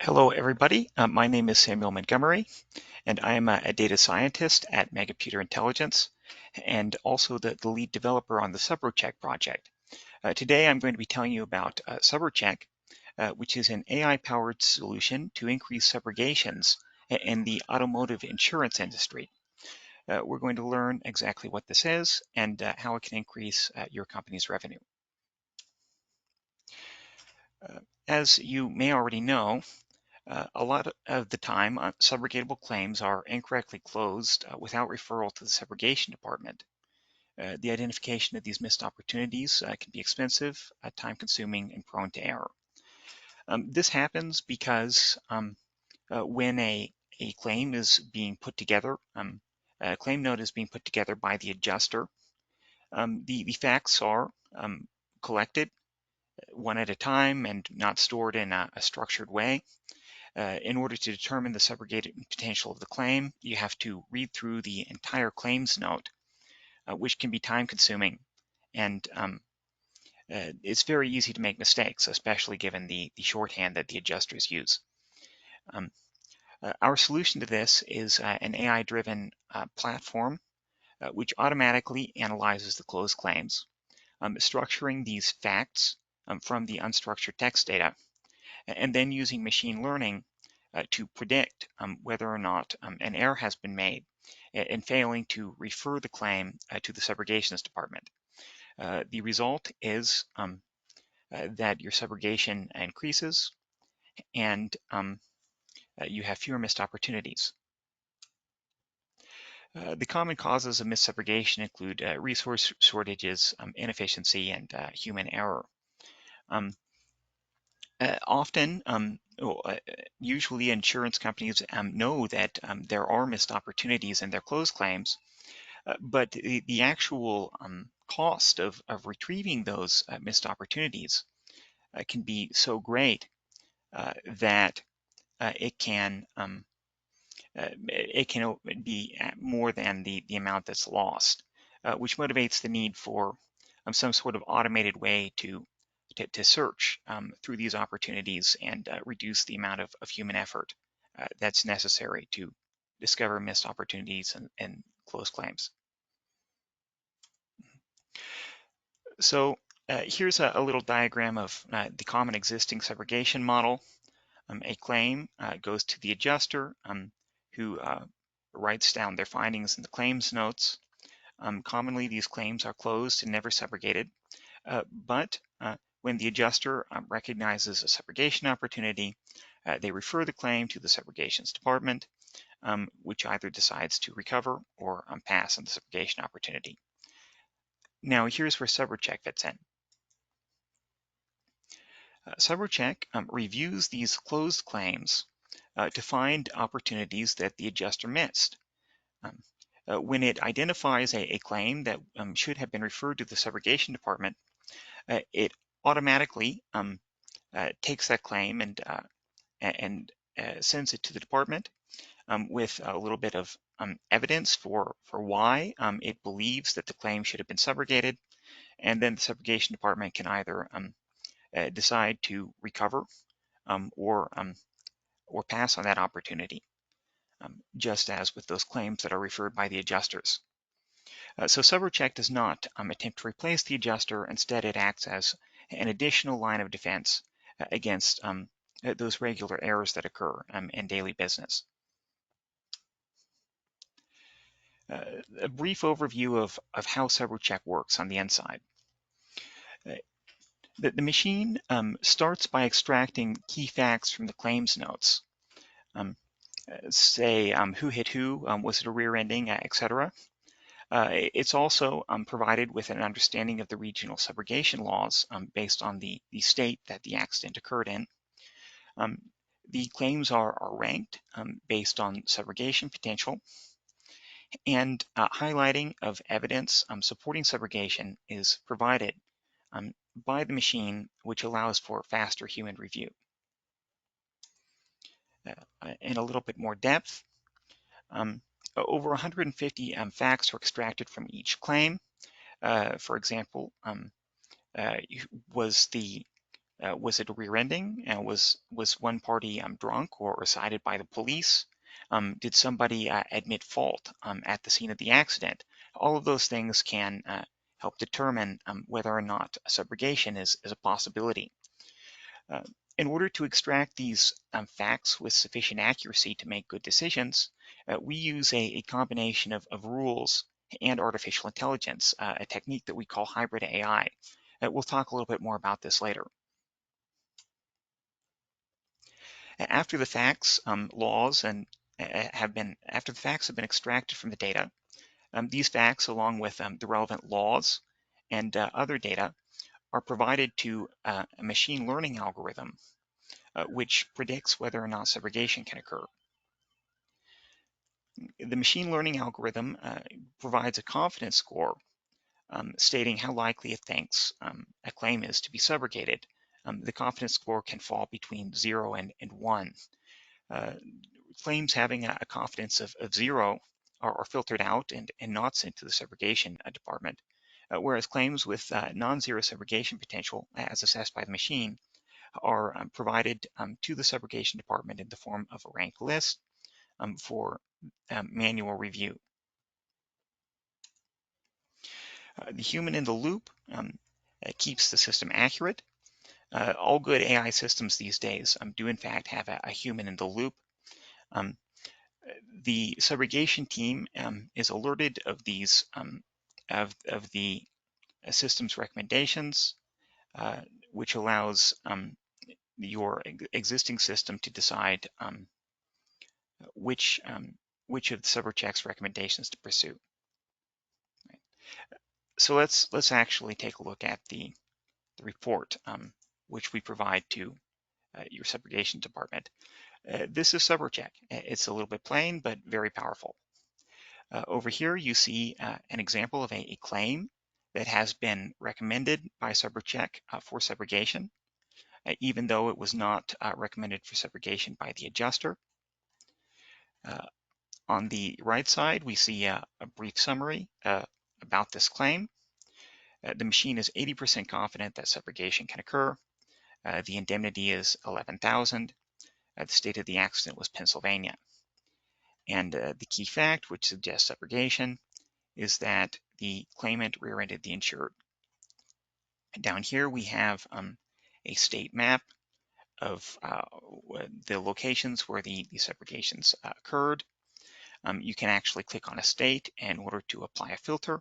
Hello, everybody. My name is Samuel Montgomery, and I am a data scientist at Megaputer Intelligence, and also the lead developer on the SubroCheck project. Today, I'm going to be telling you about SubroCheck, which is an AI-powered solution to increase subrogations in the automotive insurance industry. We're going to learn exactly what this is and how it can increase your company's revenue. As you may already know, a lot of the time, subrogatable claims are incorrectly closed without referral to the subrogation department. The identification of these missed opportunities can be expensive, time-consuming, and prone to error. This happens because when a claim is being put together, a claim note is being put together by the adjuster, the facts are collected one at a time and not stored in a structured way. In order to determine the subrogated potential of the claim, you have to read through the entire claims note, which can be time-consuming, and it's very easy to make mistakes, especially given the shorthand that the adjusters use. Our solution to this is an AI-driven platform which automatically analyzes the closed claims, structuring these facts from the unstructured text data, and then using machine learning to predict whether or not an error has been made in failing to refer the claim to the subrogations department. The result is that your subrogation increases and you have fewer missed opportunities. The common causes of missed subrogation include resource shortages, inefficiency, and human error. Often, usually insurance companies know that there are missed opportunities in their closed claims, but the actual cost of retrieving those missed opportunities can be so great that it can be more than the amount that's lost, which motivates the need for some sort of automated way to search through these opportunities and reduce the amount of human effort that's necessary to discover missed opportunities and close claims. So here's a little diagram of the common existing subrogation model. A claim goes to the adjuster who writes down their findings in the claims notes. Commonly, these claims are closed and never subrogated, but when the adjuster recognizes a subrogation opportunity, they refer the claim to the subrogations department, which either decides to recover or pass on the subrogation opportunity. Now, here's where SubroCheck fits in. SubroCheck reviews these closed claims to find opportunities that the adjuster missed. When it identifies a claim that should have been referred to the subrogation department, it automatically takes that claim and sends it to the department with a little bit of evidence for why it believes that the claim should have been subrogated, and then the subrogation department can either decide to recover or pass on that opportunity, just as with those claims that are referred by the adjusters. So SubroCheck does not attempt to replace the adjuster. Instead, it acts as an additional line of defense against those regular errors that occur in daily business. A brief overview of how SubroCheck works on the inside. The machine starts by extracting key facts from the claims notes. Say who hit who, was it a rear ending, etc. It's also provided with an understanding of the regional subrogation laws based on the state that the accident occurred in. The claims are ranked based on subrogation potential, and highlighting of evidence supporting subrogation is provided by the machine, which allows for faster human review. In a little bit more depth, over 150 facts are extracted from each claim. For example, was the Was it a rear-ending? Was one party drunk or cited by the police? Did somebody admit fault at the scene of the accident? All of those things can help determine whether or not subrogation is a possibility. Uh, in order to extract these facts with sufficient accuracy to make good decisions, we use a combination of rules and artificial intelligence, a technique that we call hybrid AI. We'll talk a little bit more about this later. After the facts, laws and after the facts have been extracted from the data, these facts, along with the relevant laws and other data, are provided to a machine learning algorithm, which predicts whether or not subrogation can occur. The machine learning algorithm provides a confidence score stating how likely it thinks a claim is to be subrogated. The confidence score can fall between 0 and 1. Claims having a confidence of 0 are filtered out and not sent to the subrogation department, whereas claims with non-zero subrogation potential, as assessed by the machine, are provided to the subrogation department in the form of a ranked list for manual review. The human in the loop keeps the system accurate. All good AI systems these days do in fact have a human in the loop. The subrogation team is alerted of these of the system's recommendations, which allows your existing system to decide which of the SubroCheck's recommendations to pursue. So let's actually take a look at the report which we provide to your subrogation department. This is SubroCheck. It's a little bit plain, but very powerful. Over here, you see an example of a claim that has been recommended by SubroCheck for subrogation, even though it was not recommended for subrogation by the adjuster. On the right side, we see a brief summary about this claim. The machine is 80% confident that subrogation can occur. The indemnity is $11,000. The state of the accident was Pennsylvania. And the key fact, which suggests subrogation, is that the claimant rear-ended the insured. And down here we have a state map of the locations where the subrogations occurred. You can actually click on a state in order to apply a filter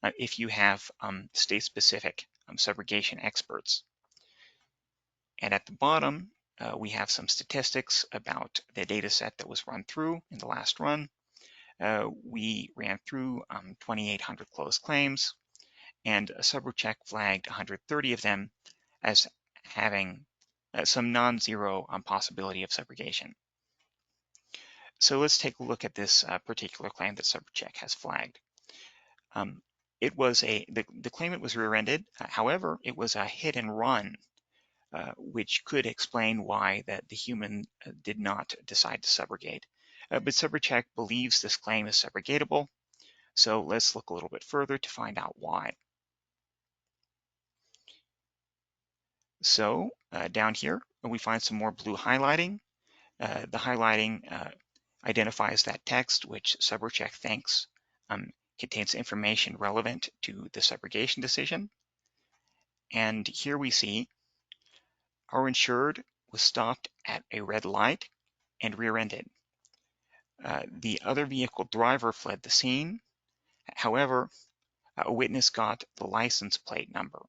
if you have state-specific subrogation experts. And at the bottom, we have some statistics about the data set that was run through in the last run. We ran through 2,800 closed claims, and SubroCheck flagged 130 of them as having some non-zero possibility of subrogation. So let's take a look at this particular claim that SubroCheck has flagged. It was the claimant was rear-ended. However, it was a hit and run, which could explain why the human did not decide to subrogate. But SubroCheck believes this claim is subrogatable. So let's look a little bit further to find out why. So down here, we find some more blue highlighting. The highlighting identifies that text which SubroCheck thinks contains information relevant to the subrogation decision. And here we see our insured was stopped at a red light and rear-ended. The other vehicle driver fled the scene. However, a witness got the license plate number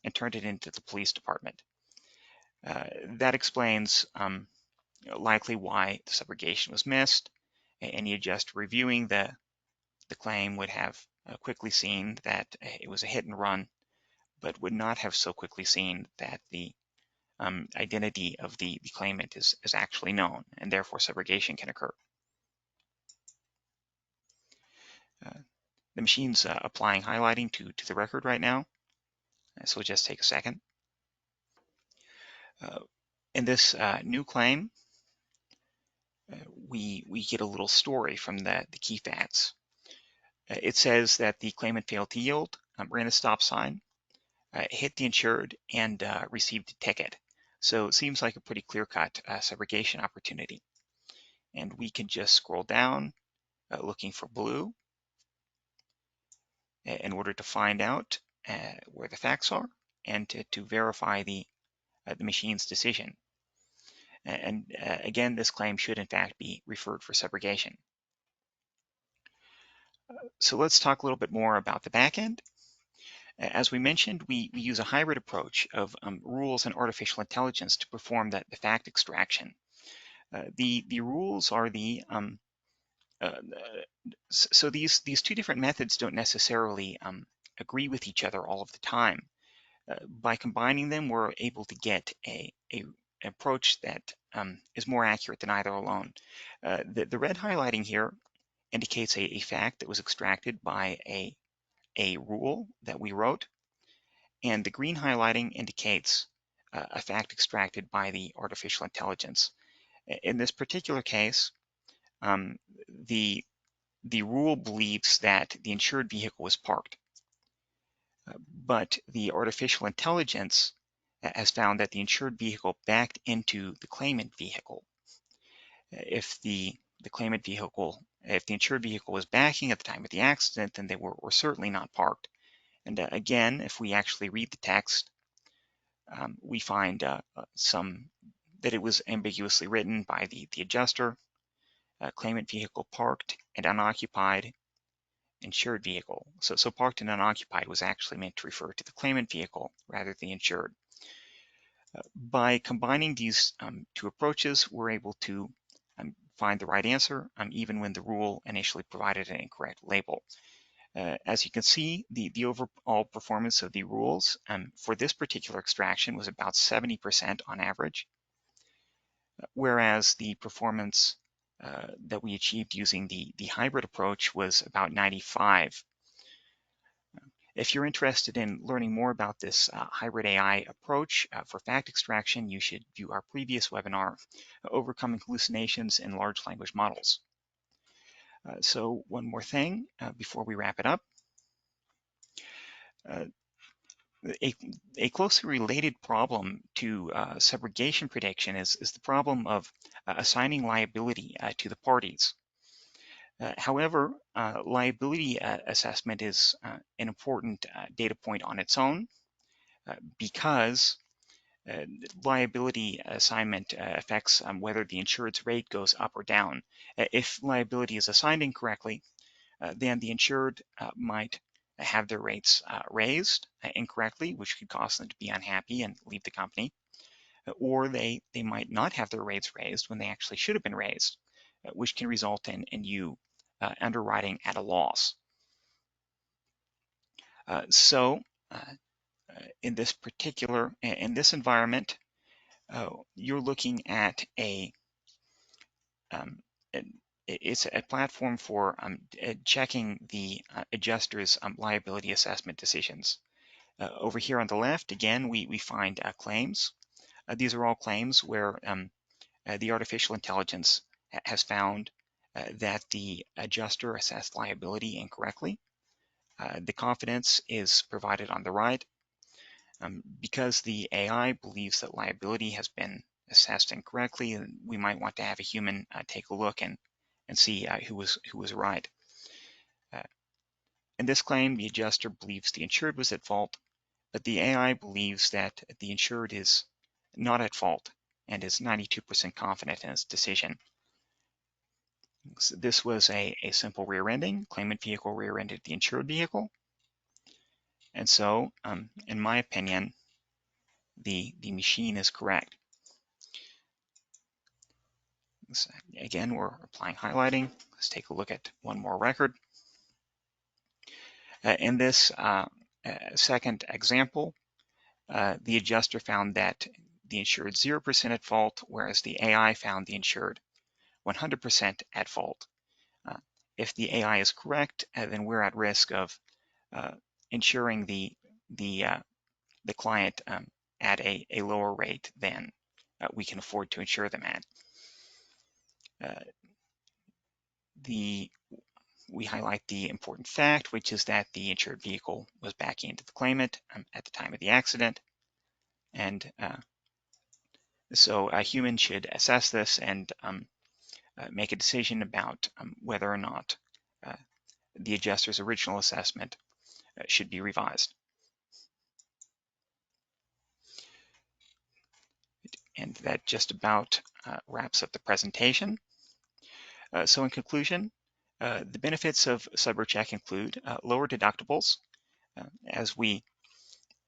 and turned it into the police department. That explains likely why the subrogation was missed. Any adjuster reviewing the claim would have quickly seen that it was a hit and run, but would not have so quickly seen that the identity of the claimant is actually known, and therefore subrogation can occur. The machine's applying highlighting to the record right now, so we'll just take a second. In this new claim, we get a little story from the key facts. It says that the claimant failed to yield, ran a stop sign, hit the insured, and received a ticket. So it seems like a pretty clear-cut subrogation opportunity. And we can just scroll down looking for blue in order to find out where the facts are and to verify the machine's decision. And again, this claim should in fact be referred for subrogation. So let's talk a little bit more about the backend. As we mentioned, we use a hybrid approach of rules and artificial intelligence to perform the fact extraction. The rules are so these two different methods don't necessarily agree with each other all of the time. By combining them, we're able to get a approach that is more accurate than either alone. The red highlighting here indicates a fact that was extracted by a rule that we wrote, and the green highlighting indicates a fact extracted by the artificial intelligence. In this particular case, um, the rule believes that the insured vehicle was parked, but the artificial intelligence has found that the insured vehicle backed into the claimant vehicle. If the insured vehicle was backing at the time of the accident, then they were certainly not parked. And again, if we actually read the text, we find that it was ambiguously written by the adjuster. Claimant vehicle parked and unoccupied, insured vehicle. So parked and unoccupied was actually meant to refer to the claimant vehicle rather than the insured. By combining these two approaches, we're able to find the right answer, even when the rule initially provided an incorrect label. As you can see, the overall performance of the rules for this particular extraction was about 70% on average, whereas the performance that we achieved using the hybrid approach was about 95. If you're interested in learning more about this hybrid AI approach for fact extraction, you should view our previous webinar, Overcoming Hallucinations in Large Language Models. So one more thing before we wrap it up. A closely related problem to subrogation prediction is the problem of assigning liability to the parties. However, liability assessment is an important data point on its own because liability assignment affects whether the insured's rate goes up or down. If liability is assigned incorrectly, then the insured might have their rates raised incorrectly, which could cause them to be unhappy and leave the company, or they might not have their rates raised when they actually should have been raised, which can result in you underwriting at a loss. So in this environment, you're looking at it's a platform for checking the adjuster's liability assessment decisions. Over here on the left, again, we find claims. These are all claims where the artificial intelligence has found that the adjuster assessed liability incorrectly. The confidence is provided on the right. Because the AI believes that liability has been assessed incorrectly, we might want to have a human take a look and see who was right. In this claim, the adjuster believes the insured was at fault, but the AI believes that the insured is not at fault and is 92% confident in its decision. So this was a simple rear-ending. Claimant vehicle rear-ended the insured vehicle. And so, in my opinion, the machine is correct. So again, we're applying highlighting. Let's take a look at one more record. In this second example, the adjuster found that the insured 0% at fault, whereas the AI found the insured 100% at fault. If the AI is correct, then we're at risk of insuring the client at a lower rate than we can afford to insure them at. We highlight the important fact, which is that the insured vehicle was backing into the claimant at the time of the accident, and So a human should assess this and make a decision about whether or not the adjuster's original assessment should be revised. And that just about wraps up the presentation. So in conclusion, the benefits of SubroCheck include lower deductibles, as we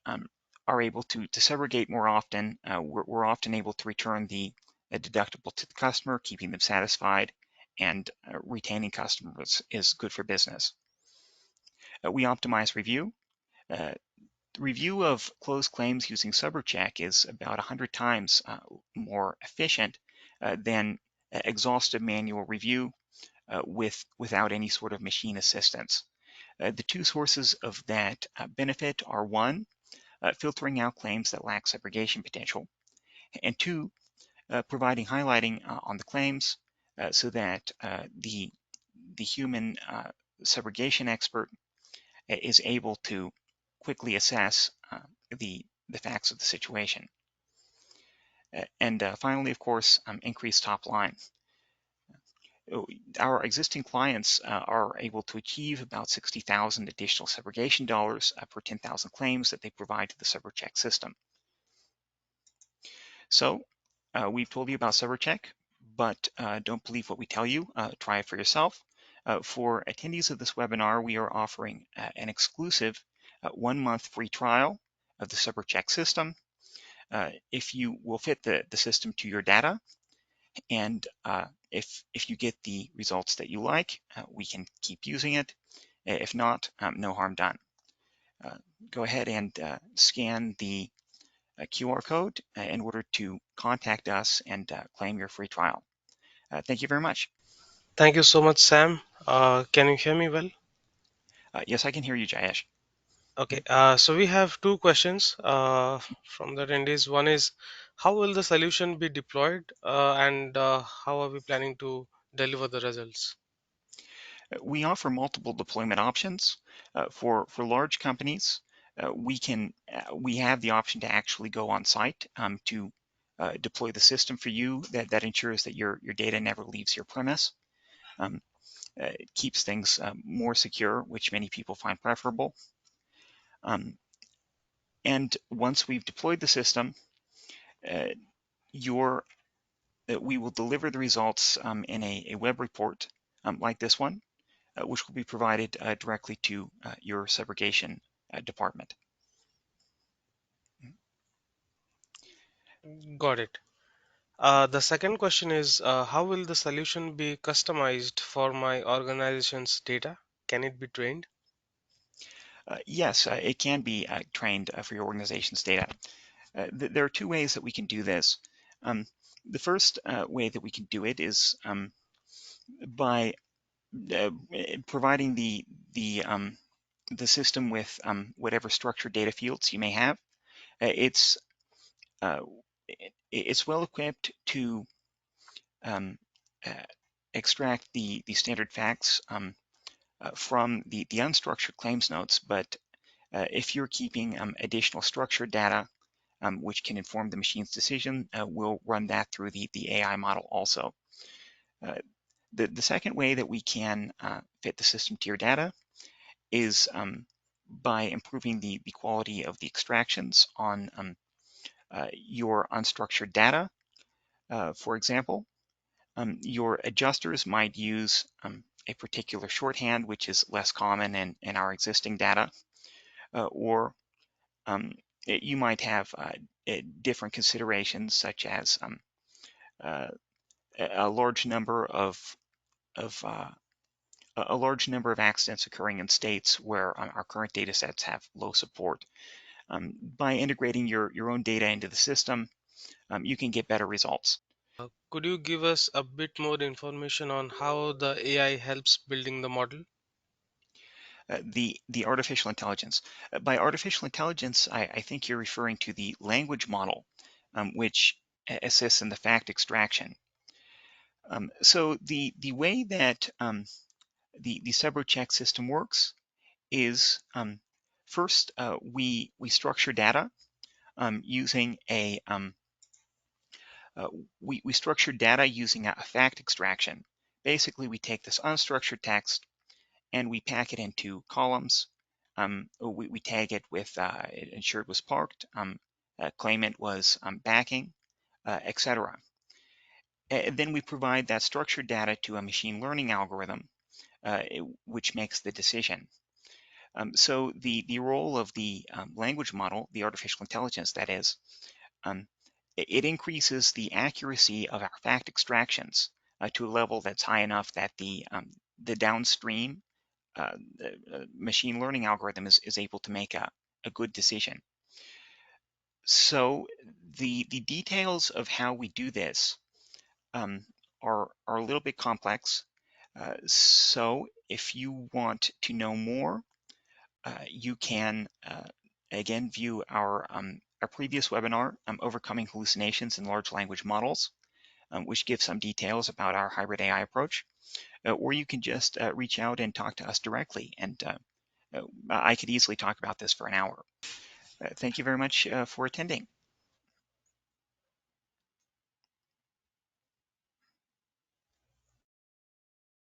um, are able to subrogate more often. We're often able to return the deductible to the customer, keeping them satisfied, and retaining customers is good for business. We optimize review. Uh, Review of closed claims using SubroCheck is about 100 times more efficient than exhaustive manual review without any sort of machine assistance. The two sources of that benefit are one, filtering out claims that lack subrogation potential, and two, providing highlighting on the claims so that the human subrogation expert is able to quickly assess the facts of the situation. And finally, of course, increase top line. Our existing clients are able to achieve about 60,000 additional subrogation dollars per 10,000 claims that they provide to the SubroCheck system. So we've told you about SubroCheck, but don't believe what we tell you. Try it for yourself. For attendees of this webinar, we are offering an exclusive 1-month free trial of the SubroCheck system. If you will fit the system to your data, and if you get the results that you like, we can keep using it. If not, no harm done. Go ahead and scan the QR code in order to contact us and claim your free trial. Thank you very much. Thank you so much, Sam. Can you hear me well? Yes, I can hear you, Jayesh. Okay, so we have two questions from the attendees. One is, how will the solution be deployed, and how are we planning to deliver the results? We offer multiple deployment options. For large companies, we have the option to actually go on site to deploy the system for you. That ensures that your data never leaves your premise. Um, it keeps things more secure, which many people find preferable. Um, and once we've deployed the system, uh, we will deliver the results in a web report like this one, which will be provided directly to your subrogation department. Got it. The second question is, how will the solution be customized for my organization's data? Can it be trained? Yes, it can be trained for your organization's data. There are two ways that we can do this. Um, the first way that we can do it is by providing the system with whatever structured data fields you may have. It's uh, it's well equipped to um, uh, extract the standard facts from the unstructured claims notes, but if you're keeping additional structured data, which can inform the machine's decision, we'll run that through the AI model also. Uh, the second way that we can fit the system to your data is by improving the quality of the extractions on your unstructured data. For example, your adjusters might use a particular shorthand, which is less common in our existing data, or you might have different considerations, such as uh, a large number of a large number of accidents occurring in states where our current data sets have low support. By integrating your own data into the system, you can get better results. Could you give us a bit more information on how the AI helps building the model? The artificial intelligence. By artificial intelligence, I think you're referring to the language model, which assists in the fact extraction. So the way that the SubroCheck system works is first we structure data using Uh, we structure data using a fact extraction. Basically, we take this unstructured text and we pack it into columns. We tag it with insured was parked, claimant was backing, etc. And then we provide that structured data to a machine learning algorithm, which makes the decision. So the role of the language model, the artificial intelligence that is, um, it increases the accuracy of our fact extractions to a level that's high enough that the downstream machine learning algorithm is able to make a good decision. So the details of how we do this um, are a little bit complex. So if you want to know more, you can again view our previous webinar, Overcoming Hallucinations in Large Language Models, which gives some details about our hybrid AI approach. Or you can just reach out and talk to us directly, and I could easily talk about this for an hour. Thank you very much for attending.